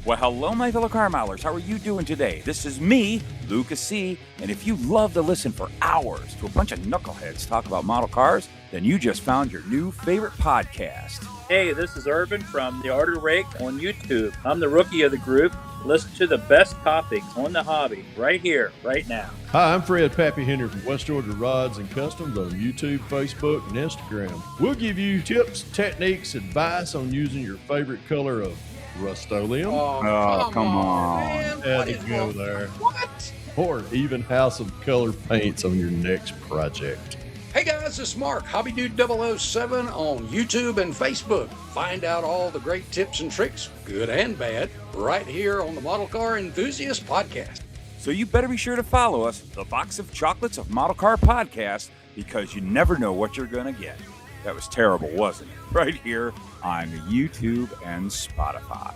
Well, hello, my fellow car milers. How are you doing today? This is me, Luka C. And if you love to listen for hours to a bunch of knuckleheads talk about model cars, then you just found your new favorite podcast. Hey, this is Urban from The Art of Rake on YouTube. I'm the rookie of the group. Listen to the best topics on the hobby right here, right now. Hi, I'm Fred Pappy Henry from West Georgia Rods and Customs on YouTube, Facebook, and Instagram. We'll give you tips, techniques, advice on using your favorite color of Rust-Oleum. Oh, come on. Had to go there. What? Or even have some color paints on your next project. Hey guys, it's Mark, Hobby Dude 007 on YouTube and Facebook. Find out all the great tips and tricks, good and bad, right here on the Model Car Enthusiast Podcast. So you better be sure to follow us, the Box of Chocolates of Model Car Podcast, because you never know what you're going to get. That was terrible, wasn't it? Right here on YouTube and Spotify.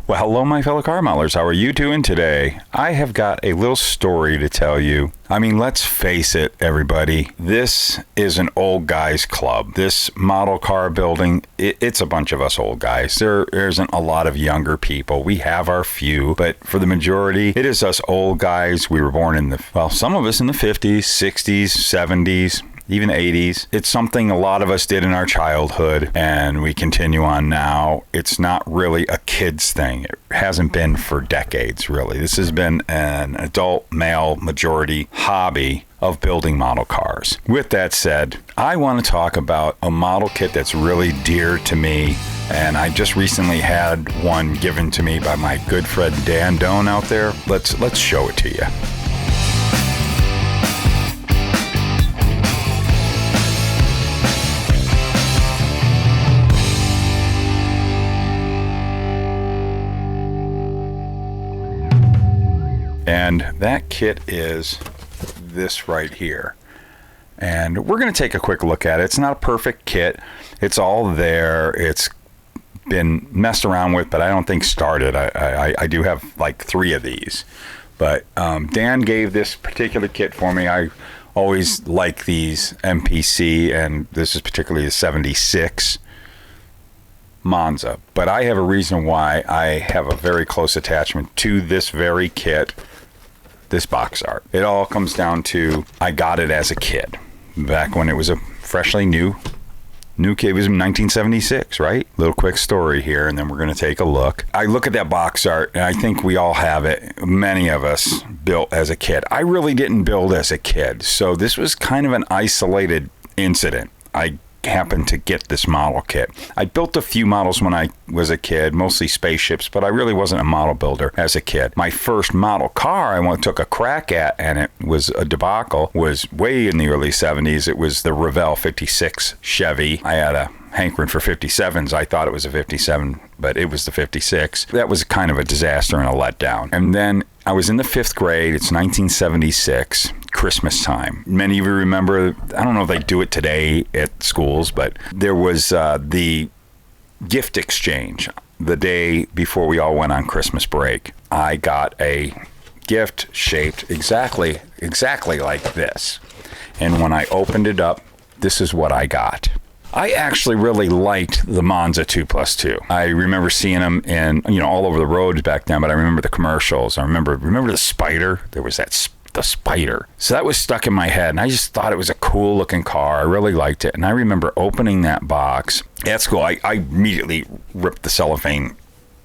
Well, hello, my fellow car milers. How are you doing today? I have got a little story to tell you. I mean, let's face it, everybody. This is an old guys club. This model car building, it's a bunch of us old guys. There isn't a lot of younger people. We have our few, but for the majority, it is us old guys. We were born in some of us in the 50s, 60s, 70s. Even 80s. It's something a lot of us did in our childhood, and we continue on now. It's not really a kid's thing. It hasn't been for decades, really. This has been an adult male majority hobby of building model cars. With that said, I want to talk about a model kit that's really dear to me, and I just recently had one given to me by my good friend Dan Doan out there. Let's show it to you. And that kit is this right here. And we're going to take a quick look at it. It's not a perfect kit. It's all there. It's been messed around with, but I don't think started. I do have like 3 of these. But Dan gave this particular kit for me. I always like these MPC, and this is particularly the 76 Monza. But I have a reason why I have a very close attachment to this very kit. This box art. It all comes down to I got it as a kid, back when it was a freshly new kit. It was in 1976, right? Little quick story here, and then we're going to take a look. I look at that box art, and I think we all have it. Many of us built as a kid. I really didn't build as a kid, so this was kind of an isolated incident. I happened to get this model kit. I built a few models when I was a kid, mostly spaceships, but I really wasn't a model builder as a kid. My first model car I took a crack at, and it was a debacle, was way in the early 70s. It was the Revell 56 Chevy. I had a hankering for 57s. I thought it was a 57, but it was the 56. That was kind of a disaster and a letdown. And then I was in the 5th grade. It's 1976, Christmas time. Many of you remember, I don't know if they do it today at schools, but there was the gift exchange the day before we all went on Christmas break. I got a gift shaped exactly like this. And when I opened it up, this is what I got. I actually really liked the Monza 2+2. I remember seeing them in, all over the roads back then, but I remember the commercials. I remember the Spider. There was the Spider. So that was stuck in my head, and I just thought it was a cool looking car. I really liked it. And I remember opening that box at school. I immediately ripped the cellophane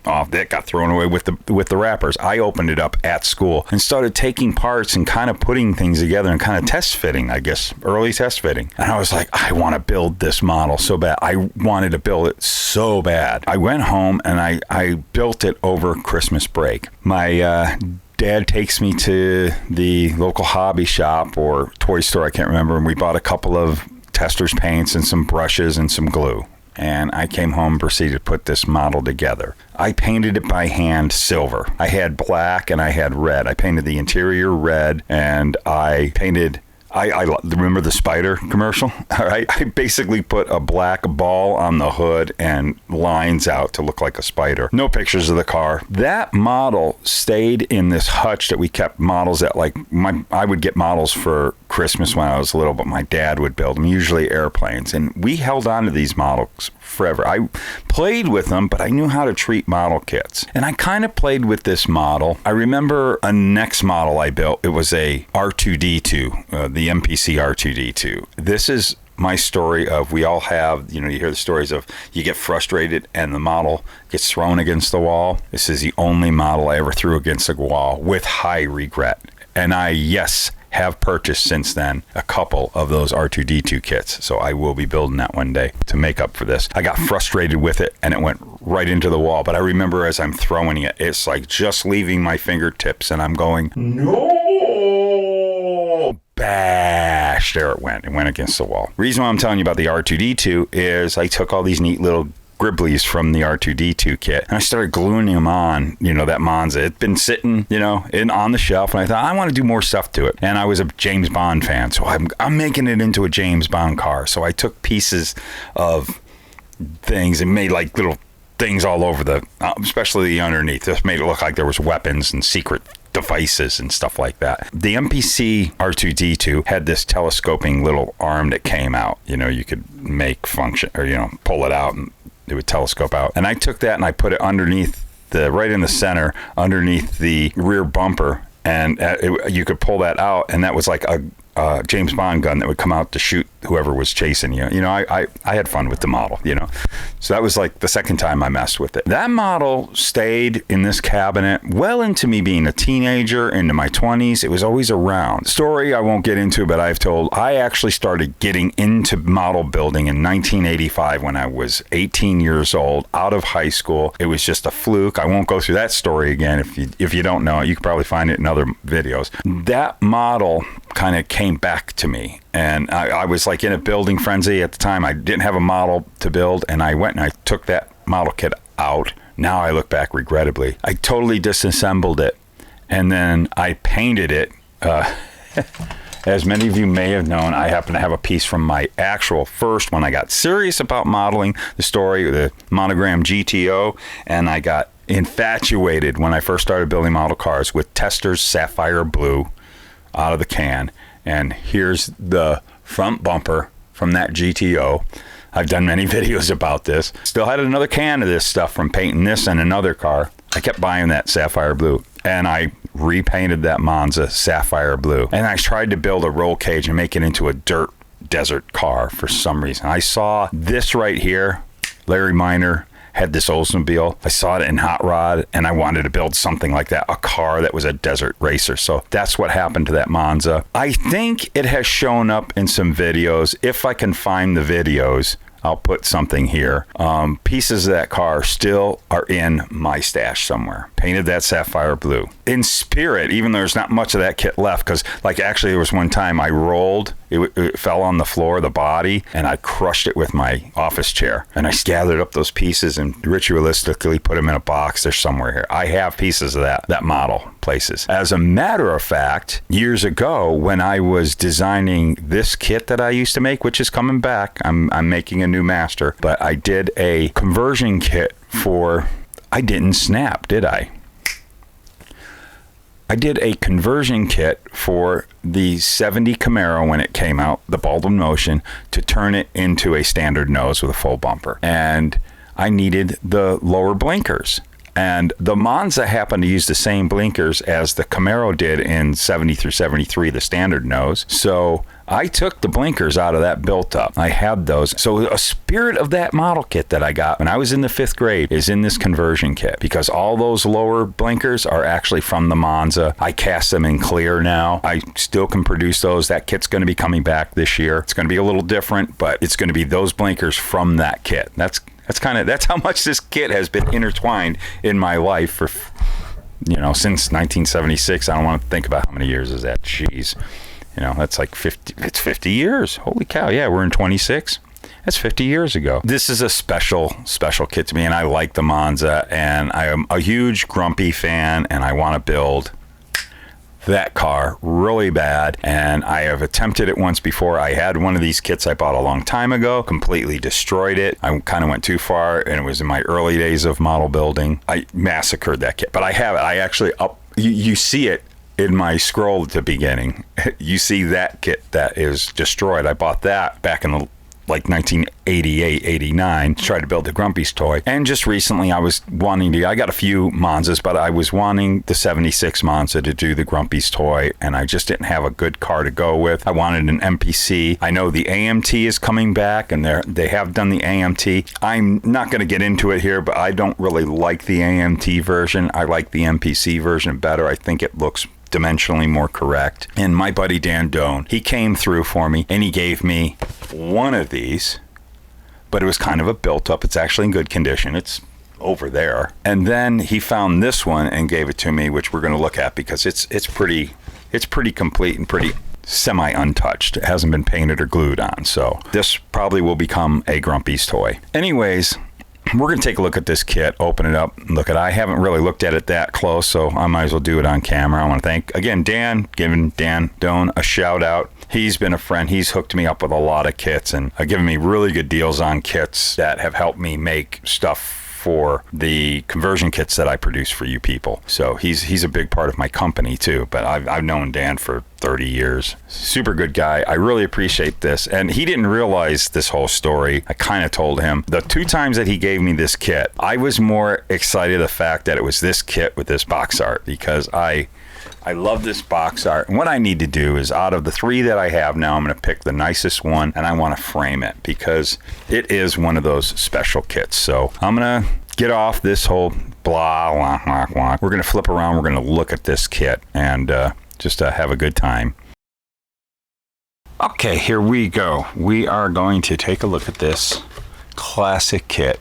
off. That got thrown away with the wrappers. I opened it up at school and started taking parts and kind of putting things together and kind of test fitting, I guess, early test fitting. And I was like, I want to build this model so bad. I wanted to build it so bad. I went home and I built it over Christmas break. My dad takes me to the local hobby shop or toy store, I can't remember, and we bought a couple of tester's paints and some brushes and some glue. And I came home and proceeded to put this model together. I painted it by hand silver. I had black and I had red. I painted the interior red, and I painted, I remember the Spider commercial? All right. I basically put a black ball on the hood and lines out to look like a spider. No pictures of the car. That model stayed in this hutch that we kept models at. I would get models for Christmas when I was little, but my dad would build them, usually airplanes. And we held on to these models forever. I played with them, but I knew how to treat model kits. And I kind of played with this model. I remember a next model I built. It was a R2D2, the MPC R2D2. This is my story of, we all have, you hear the stories of you get frustrated and the model gets thrown against the wall. This is the only model I ever threw against the wall with high regret. And I, yes, have purchased since then a couple of those R2D2 kits. So I will be building that one day to make up for this. I got frustrated with it and it went right into the wall. But I remember as I'm throwing it, it's like just leaving my fingertips and I'm going, no, bash. There it went. It went against the wall. Reason why I'm telling you about the R2D2 is I took all these neat little Gribblies from the R2D2 kit, and I started gluing them on, that Monza. It'd been sitting, on the shelf, and I thought, I want to do more stuff to it. And I was a James Bond fan, so I'm making it into a James Bond car. So I took pieces of things and made like little things all over especially the underneath. Just made it look like there was weapons and secret devices and stuff like that. The MPC R2D2 had this telescoping little arm that came out. You could make function or, pull it out and it would telescope out. And I took that and I put it underneath right in the center, underneath the rear bumper. And you could pull that out, and that was like a James Bond gun that would come out to shoot whoever was chasing you. I had fun with the model, So that was like the second time I messed with it. That model stayed in this cabinet well into me being a teenager, into my 20s. It was always around. Story I won't get into, but I've told, I actually started getting into model building in 1985 when I was 18 years old, out of high school. It was just a fluke. I won't go through that story again. If you don't know it, you can probably find it in other videos. That model kind of came back to me, and I was like in a building frenzy at the time. I didn't have a model to build, and I went and I took that model kit out. Now I look back regrettably. I totally disassembled it, and then I painted it. As many of you may have known, I happen to have a piece from my actual first when I got serious about modeling, the story, the Monogram GTO, and I got infatuated when I first started building model cars with Tester's Sapphire Blue out of the can. And here's the front bumper from that GTO. I've done many videos about this. Still had another can of this stuff from painting this and another car. I kept buying that Sapphire Blue, and I repainted that Monza Sapphire Blue. And I tried to build a roll cage and make it into a dirt desert car for some reason. I saw this right here. Larry Miner had this Oldsmobile. I saw it in Hot Rod, and I wanted to build something like that, a car that was a desert racer. So that's what happened to that Monza. I think it has shown up in some videos. If I can find the videos, I'll put something here. Pieces of that car still are in my stash somewhere. Painted that Sapphire Blue. In spirit, even though there's not much of that kit left, because actually there was one time I rolled, it fell on the floor, the body, and I crushed it with my office chair. And I gathered up those pieces and ritualistically put them in a box. They're somewhere here. I have pieces of that model places. As a matter of fact, years ago when I was designing this kit that I used to make, which is coming back, I'm making a new master, but I did a conversion kit for, I didn't snap, did I? I did a conversion kit for the 70 Camaro when it came out, the Baldwin Motion, to turn it into a standard nose with a full bumper. And I needed the lower blinkers. And the Monza happened to use the same blinkers as the Camaro did in 70 through 73, the standard nose. So I took the blinkers out of that built up. I had those. So a spirit of that model kit that I got when I was in the 5th grade is in this conversion kit, because all those lower blinkers are actually from the Monza. I cast them in clear now. I still can produce those. That kit's going to be coming back this year. It's going to be a little different, but it's going to be those blinkers from that kit. That's how much this kit has been intertwined in my life for, since 1976. I don't want to think about how many years is that. Jeez. That's like 50. It's 50 years. Holy cow. Yeah, we're in 26. That's 50 years ago. This is a special kit to me, and I like the Monza, and I am a huge Grumpy fan, and I want to build that car really bad. And I have attempted it once before. I had one of these kits I bought a long time ago, completely destroyed it. I kind of went too far, and it was in my early days of model building. I massacred that kit, but I have it. I actually you see it in my scroll at the beginning, you see that kit that is destroyed. I bought that back in the like 1988, 89, to try to build the Grumpy's toy. And just recently I was wanting to, I got a few Monzas, but I was wanting the 76 Monza to do the Grumpy's toy, and I just didn't have a good car to go with. I wanted an MPC. I know the AMT is coming back, and they have done the AMT. I'm not going to get into it here, but I don't really like the AMT version. I like the MPC version better. I think it looks dimensionally more correct. And my buddy Dan Doan, he came through for me and he gave me one of these, but it was kind of a built up. It's actually in good condition. It's over there. And then he found this one and gave it to me, which we're going to look at because it's pretty complete and pretty semi untouched. It hasn't been painted or glued on. So this probably will become a Grumpy's toy. Anyways, we're going to take a look at this kit, open it up, and look at it. I haven't really looked at it that close, so I might as well do it on camera. I want to thank, again, Dan, giving Dan Doan a shout out. He's been a friend. He's hooked me up with a lot of kits and given me really good deals on kits that have helped me make stuff for the conversion kits that I produce for you people. So he's a big part of my company too, but I've known Dan for 30 years. Super good guy. I really appreciate this. And he didn't realize this whole story. I kind of told him. The 2 times that he gave me this kit, I was more excited the fact that it was this kit with this box art, because I love this box art. And what I need to do is, out of the 3 that I have now, I'm going to pick the nicest one and I want to frame it because it is one of those special kits. So I'm going to get off this whole blah, blah, blah, blah. We're going to flip around. We're going to look at this kit and just have a good time. Okay, here we go. We are going to take a look at this classic kit.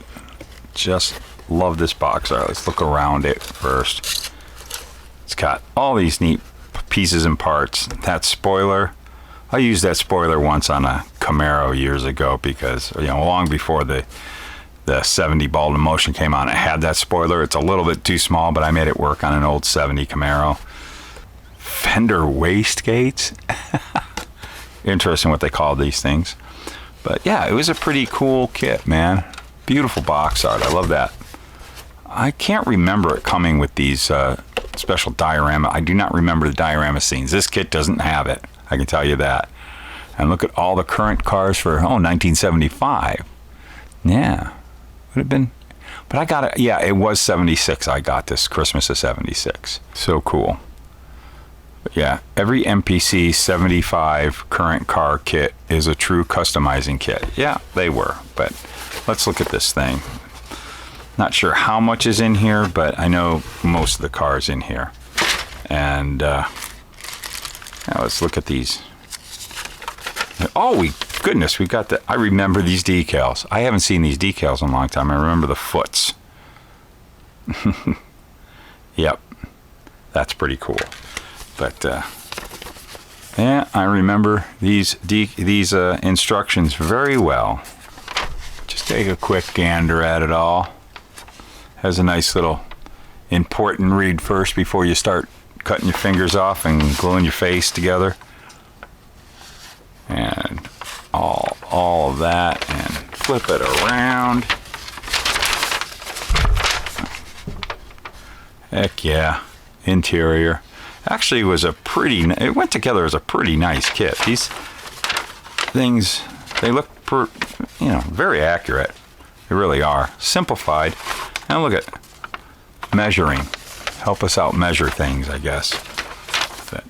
Just love this box art. Let's look around it first. It's got all these neat pieces and parts. That spoiler, I used that spoiler once on a Camaro years ago because, long before the 70 Ball in Motion came on, it had that spoiler. It's a little bit too small, but I made it work on an old 70 Camaro. Fender wastegates. Interesting what they call these things. But yeah, it was a pretty cool kit, man. Beautiful box art. I love that. I can't remember it coming with these special diorama. I do not remember the diorama scenes. This kit doesn't have it. I can tell you that. And look at all the current cars for 1975. Yeah, would have been. But I got it. Yeah, it was 76. I got this Christmas of 76. So cool. But yeah, every MPC 75 current car kit is a true customizing kit. Yeah, they were. But let's look at this thing. Not sure how much is in here, but I know most of the cars in here. And now let's look at these. Oh, goodness, we got the. I remember these decals. I haven't seen these decals in a long time. I remember the foots. Yep, that's pretty cool. But yeah, I remember these instructions very well. Just take a quick gander at it all. Has a nice little important read first before you start cutting your fingers off and gluing your face together. And all of that, and flip it around. Heck yeah. Interior. Actually it went together as a pretty nice kit. These things, they look very accurate. They really are. Simplified. And look at measuring. Help us out measure things, I guess. But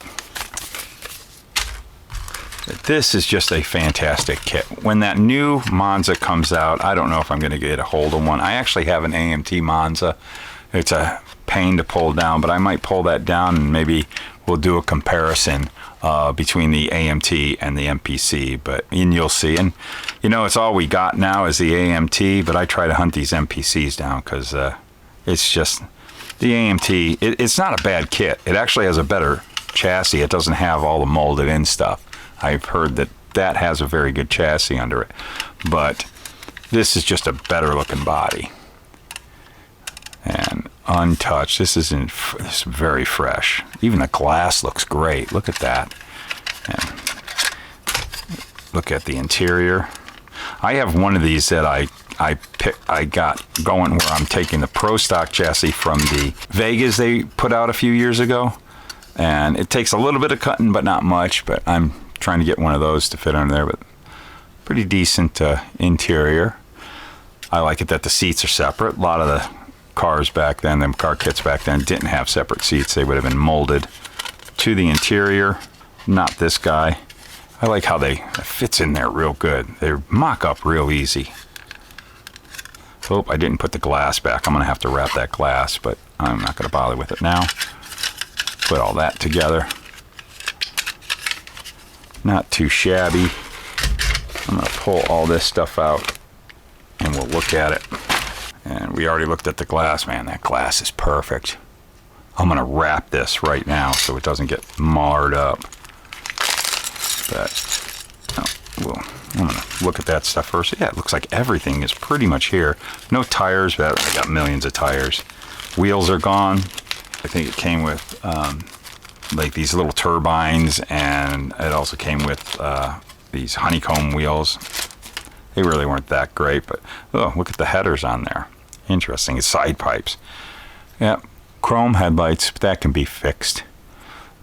this is just a fantastic kit. When that new Monza comes out, I don't know if I'm going to get a hold of one. I actually have an AMT Monza. It's a pain to pull down, but I might pull that down and maybe we'll do a comparison between the AMT and the MPC, and you'll see. And it's all we got now is the AMT, but I try to hunt these MPCs down because it's just the AMT. It's not a bad kit. It actually has a better chassis. It doesn't have all the molded in stuff. I've heard that has a very good chassis under it, but this is just a better looking body. And untouched. This is very fresh. Even the glass looks great. Look at that. And look at the interior. I have one of these that I got going where I'm taking the Pro Stock chassis from the Vegas they put out a few years ago. And it takes a little bit of cutting, but not much. But I'm trying to get one of those to fit under there. But pretty decent interior. I like it that the seats are separate. A lot of the cars back then, them car kits back then, didn't have separate seats. They would have been molded to the interior. Not this guy. I like how it fits in there real good. They mock up real easy. Hope I didn't put the glass back. I'm going to have to wrap that glass, but I'm not going to bother with it now. Put all that together. Not too shabby. I'm going to pull all this stuff out and we'll look at it. And we already looked at the glass. Man, that glass is perfect. I'm going to wrap this right now so it doesn't get marred up. But I'm going to look at that stuff first. Yeah, it looks like everything is pretty much here. No tires, but I got millions of tires. Wheels are gone. I think it came with like these little turbines, and it also came with these honeycomb wheels. They really weren't that great, but oh, look at the headers on there. Interesting. It's side pipes. Yeah, chrome headlights, but that can be fixed.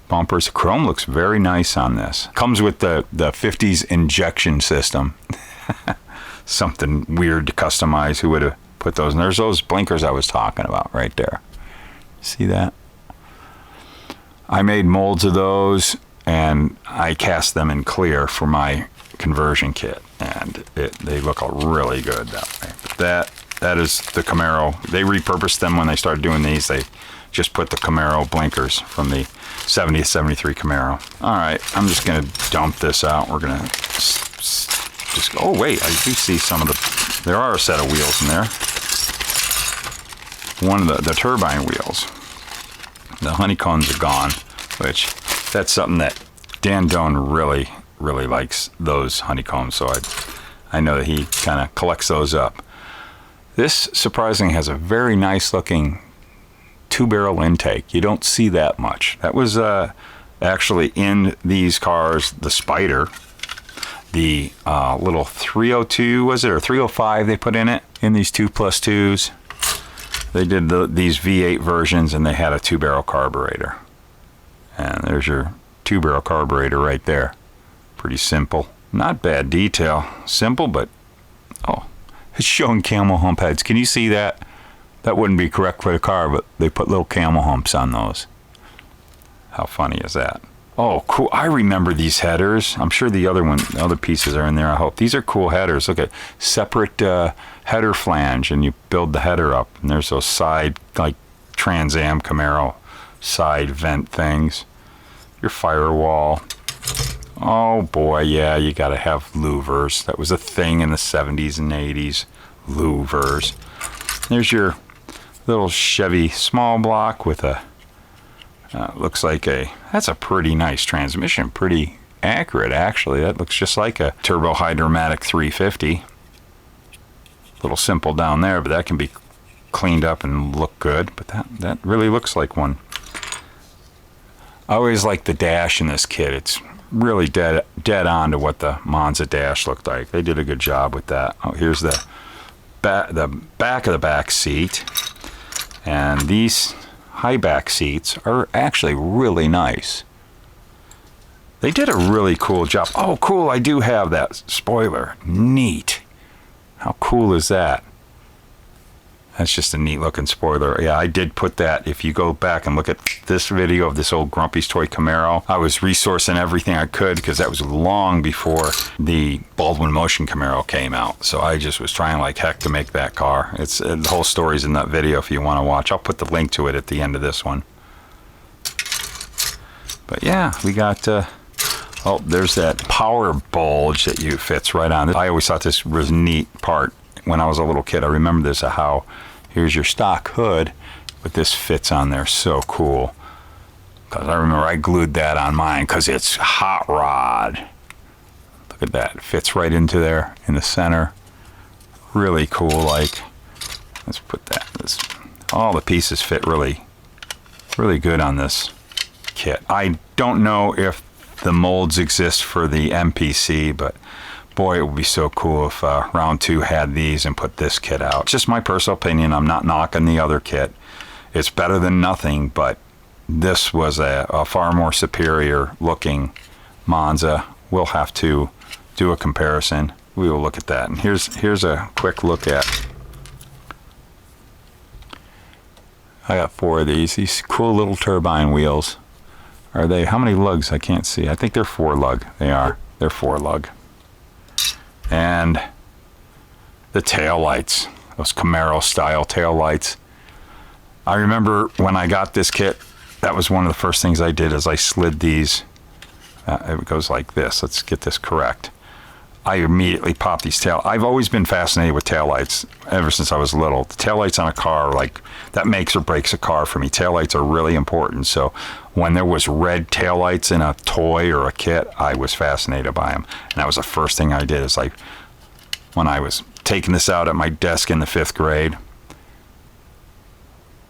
Bumpers. Chrome looks very nice on this. Comes with the 50s injection system. Something weird to customize. Who would have put those? And there's those blinkers I was talking about right there. See that? I made molds of those and I cast them in clear for my conversion kit, and they look really good that way. But that is the Camaro. They repurposed them when they started doing these. They just put the Camaro blinkers from the 70 to 73 Camaro. All right, I'm just gonna dump this out. We're gonna just, oh wait, I do see some of there are a set of wheels in there. One of the turbine wheels. The honeycombs are gone, which that's something that Dan Doan really likes, those honeycombs, so I know that he kind of collects those up. This surprisingly has a very nice looking 2-barrel intake. You don't see that much. That was actually in these cars, the Spider, the little 302, was it, or 305 they put in it, in these 2+2s. They did these V8 versions, and they had a 2-barrel carburetor. And there's your 2-barrel carburetor right there. Pretty simple. Not bad detail. Simple, but oh, it's showing camel hump heads. Can you see that? That wouldn't be correct for the car, but they put little camel humps on those. How funny is that? Oh, cool. I remember these headers. I'm sure the other pieces are in there, I hope. These are cool headers. Look at separate header flange, and you build the header up. And there's those side, like Trans Am Camaro side vent things. Your firewall. Oh boy, yeah, you gotta have louvers. That was a thing in the 70s and 80s. Louvers. There's your little Chevy small block with a looks like that's a pretty nice transmission. Pretty accurate, actually. That looks just like a turbo hydromatic 350. A little simple down there, but that can be cleaned up and look good. But that really looks like one. I always like the dash in this kit. It's really dead on to what the Monza dash looked like. They did a good job with that. Oh, here's the back of the back seat, and these high back seats are actually really nice. They did a really cool job. Oh, cool! I do have that spoiler. Neat. How cool is that? That's just a neat looking spoiler. Yeah, I did put that. If you go back and look at this video of this old Grumpy's Toy Camaro, I was resourcing everything I could because that was long before the Baldwin Motion Camaro came out. So I just was trying like heck to make that car. It's the whole story's in that video if you want to watch. I'll put the link to it at the end of this one. But yeah, we got oh, there's that power bulge that fits right on. I always thought this was a neat part. When I was a little kid, I remember this, how here's your stock hood, but this fits on there so cool. Because I remember I glued that on mine because it's hot rod. Look at that. It fits right into there in the center. Really cool. Like, let's put that. All the pieces fit really good on this kit. I don't know if the molds exist for the MPC, but boy, it would be so cool if Round 2 had these and put this kit out. Just my personal opinion. I'm not knocking the other kit. It's better than nothing, but this was a far more superior looking Monza. We'll have to do a comparison. We will look at that. And here's a quick look at. I got 4 of these cool little turbine wheels. Are they, how many lugs? I can't see. I think they're 4 lug. They are. They're 4 lug. And the tail lights, those Camaro style tail lights. I remember when I got this kit, that was one of the first things I did is I slid these. It goes like this. Let's get this correct. I immediately popped these I've always been fascinated with taillights ever since I was little. The taillights on a car, like, that makes or breaks a car for me. Taillights are really important. So when there was red taillights in a toy or a kit, I was fascinated by them. And that was the first thing I did is, like, when I was taking this out at my desk in the 5th grade.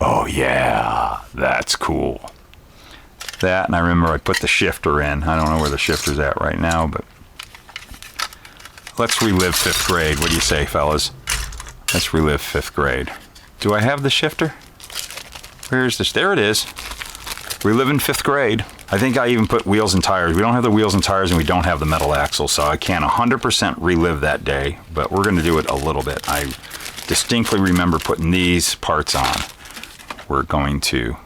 Oh yeah, that's cool. That, and I remember I put the shifter in. I don't know where the shifter's at right now, but let's relive 5th grade. What do you say, fellas? Let's relive 5th grade. Do I have the shifter? Where's this? There it is. Reliving 5th grade. I think I even put wheels and tires. We don't have the wheels and tires, and we don't have the metal axle, so I can't 100% relive that day, but we're going to do it a little bit. I distinctly remember putting these parts on. We're going to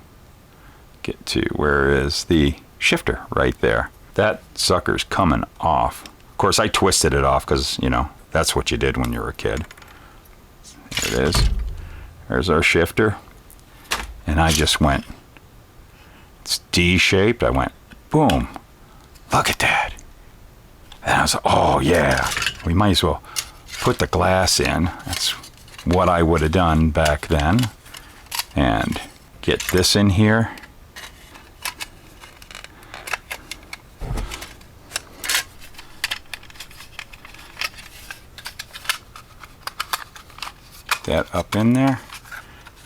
get to, where is the shifter? Right there. That sucker's coming off. Of course, I twisted it off because, you know, that's what you did when you were a kid. There it is. There's our shifter. And I just went, it's D-shaped. I went, boom. Look at that. And I was like, oh, yeah. We might as well put the glass in. That's what I would have done back then. And get this in here. That up in there.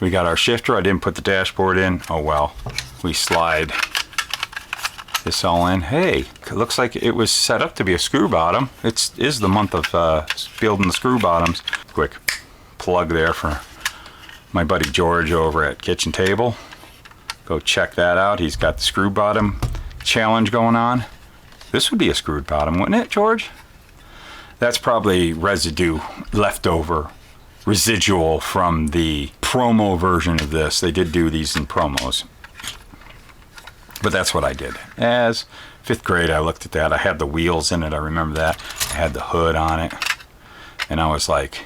We got our shifter. I didn't put the dashboard in. Oh well. We slide this all in. Hey, it looks like it was set up to be a screw bottom. It is the month of building the screw bottoms. Quick plug there for my buddy George over at Kitchen Table. Go check that out. He's got the screw bottom challenge going on. This would be a screwed bottom, wouldn't it, George? That's probably residue, leftover, residual from the promo version of this. They did do these in promos. But that's what I did. As 5th grade, I looked at that. I had the wheels in it. I remember that. I had the hood on it. And I was like,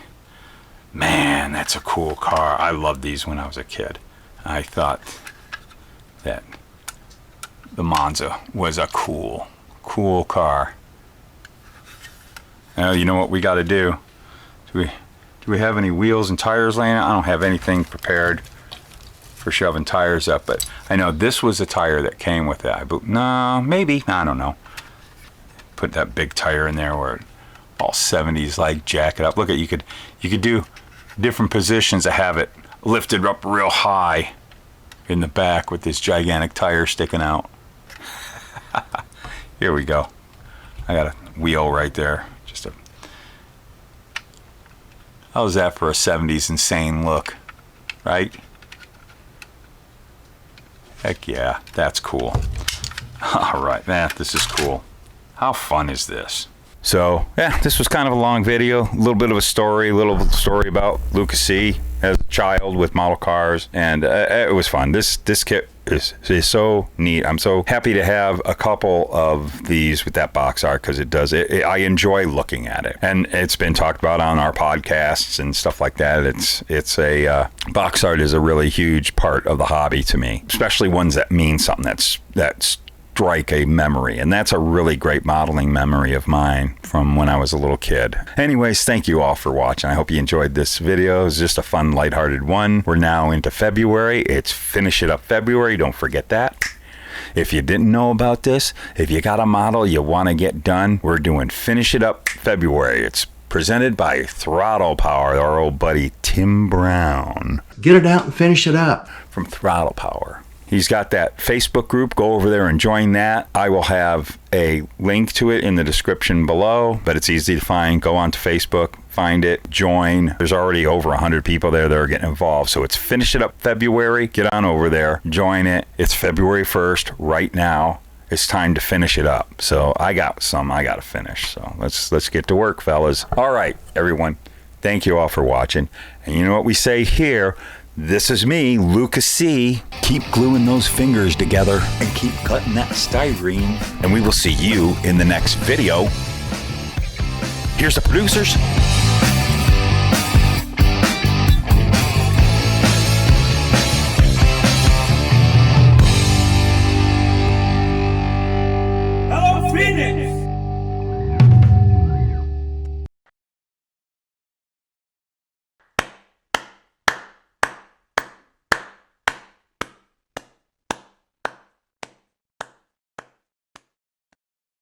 man, that's a cool car. I loved these when I was a kid. I thought that the Monza was a cool car. Now, you know what we got to do? Do we have any wheels and tires laying out? I don't have anything prepared for shoving tires up, but I know this was a tire that came with that. No, maybe. I don't know. Put that big tire in there where all 70s like jack it up. Look at, you could do different positions to have it lifted up real high in the back with this gigantic tire sticking out. Here we go. I got a wheel right there. How's that for a 70s insane look, right? Heck yeah, that's cool. All right, man, this is cool. How fun is this? So, yeah, this was kind of a long video. A little bit of a story about Luka C as a child with model cars, and it was fun. This kit is so neat. I'm so happy to have a couple of these with that box art because I enjoy looking at it, and it's been talked about on our podcasts and stuff like that. It's a box art is a really huge part of the hobby to me, especially ones that mean something that's strike a memory, and that's a really great modeling memory of mine from when I was a little kid. Anyways, thank you all for watching. I hope you enjoyed this video. It's just a fun, lighthearted one. We're now into February. It's Finish It Up February. Don't forget that. If you didn't know about this, if you got a model you want to get done, we're doing Finish It Up February. It's presented by Throttle Power, our old buddy Tim Brown. Get it out and finish it up. From Throttle Power. He's got that Facebook group. Go over there and join that. I will have a link to it in the description below, but it's easy to find. Go onto Facebook, find it, join. There's already over 100 people there that are getting involved. So it's Finish It Up February. Get on over there, join it. It's February 1st right now. It's time to finish it up. So I got some I got to finish. So let's get to work, fellas. All right, everyone. Thank you all for watching. And you know what we say here? This is me, Luka C. Keep gluing those fingers together and keep cutting that styrene. And we will see you in the next video. Here's the producers.